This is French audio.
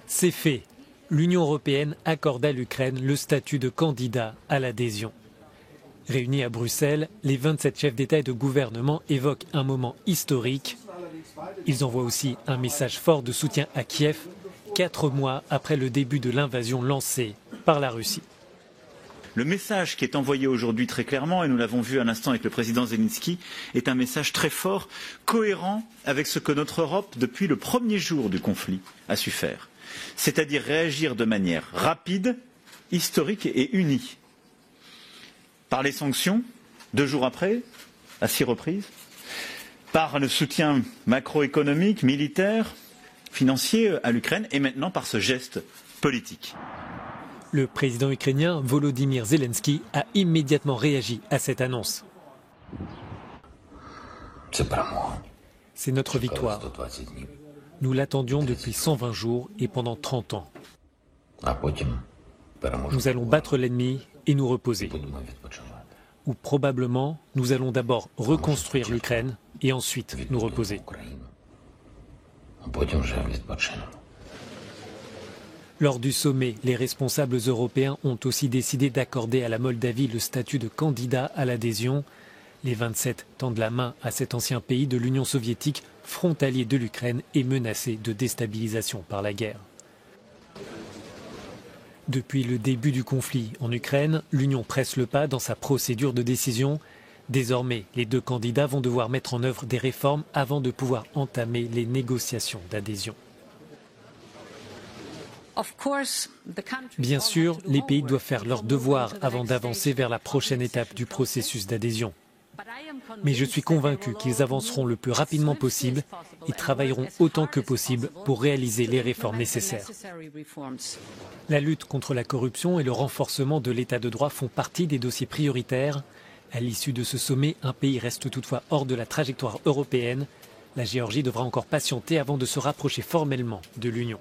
C'est fait. L'Union européenne accorde à l'Ukraine le statut de candidat à l'adhésion. Réunis à Bruxelles, les 27 chefs d'État et de gouvernement évoquent un moment historique. Ils envoient aussi un message fort de soutien à Kiev, 4 mois après le début de l'invasion lancée par la Russie. Le message qui est envoyé aujourd'hui très clairement, et nous l'avons vu à l'instant avec le président Zelensky, est un message très fort, cohérent avec ce que notre Europe, depuis le premier jour du conflit, a su faire. C'est-à-dire réagir de manière rapide, historique et unie. Par les sanctions, 2 jours après, à 6 reprises, par le soutien macroéconomique, militaire, financier à l'Ukraine, et maintenant par ce geste politique. Le président ukrainien Volodymyr Zelensky a immédiatement réagi à cette annonce. C'est notre victoire. Nous l'attendions depuis 120 jours et pendant 30 ans. Nous allons battre l'ennemi et nous reposer. Ou probablement, nous allons d'abord reconstruire l'Ukraine et ensuite nous reposer. Lors du sommet, les responsables européens ont aussi décidé d'accorder à la Moldavie le statut de candidat à l'adhésion. Les 27 tendent la main à cet ancien pays de l'Union soviétique, frontalier de l'Ukraine et menacé de déstabilisation par la guerre. Depuis le début du conflit en Ukraine, l'Union presse le pas dans sa procédure de décision. Désormais, les 2 candidats vont devoir mettre en œuvre des réformes avant de pouvoir entamer les négociations d'adhésion. Bien sûr, les pays doivent faire leur devoir avant d'avancer vers la prochaine étape du processus d'adhésion. Mais je suis convaincu qu'ils avanceront le plus rapidement possible et travailleront autant que possible pour réaliser les réformes nécessaires. La lutte contre la corruption et le renforcement de l'état de droit font partie des dossiers prioritaires. À l'issue de ce sommet, un pays reste toutefois hors de la trajectoire européenne. La Géorgie devra encore patienter avant de se rapprocher formellement de l'Union.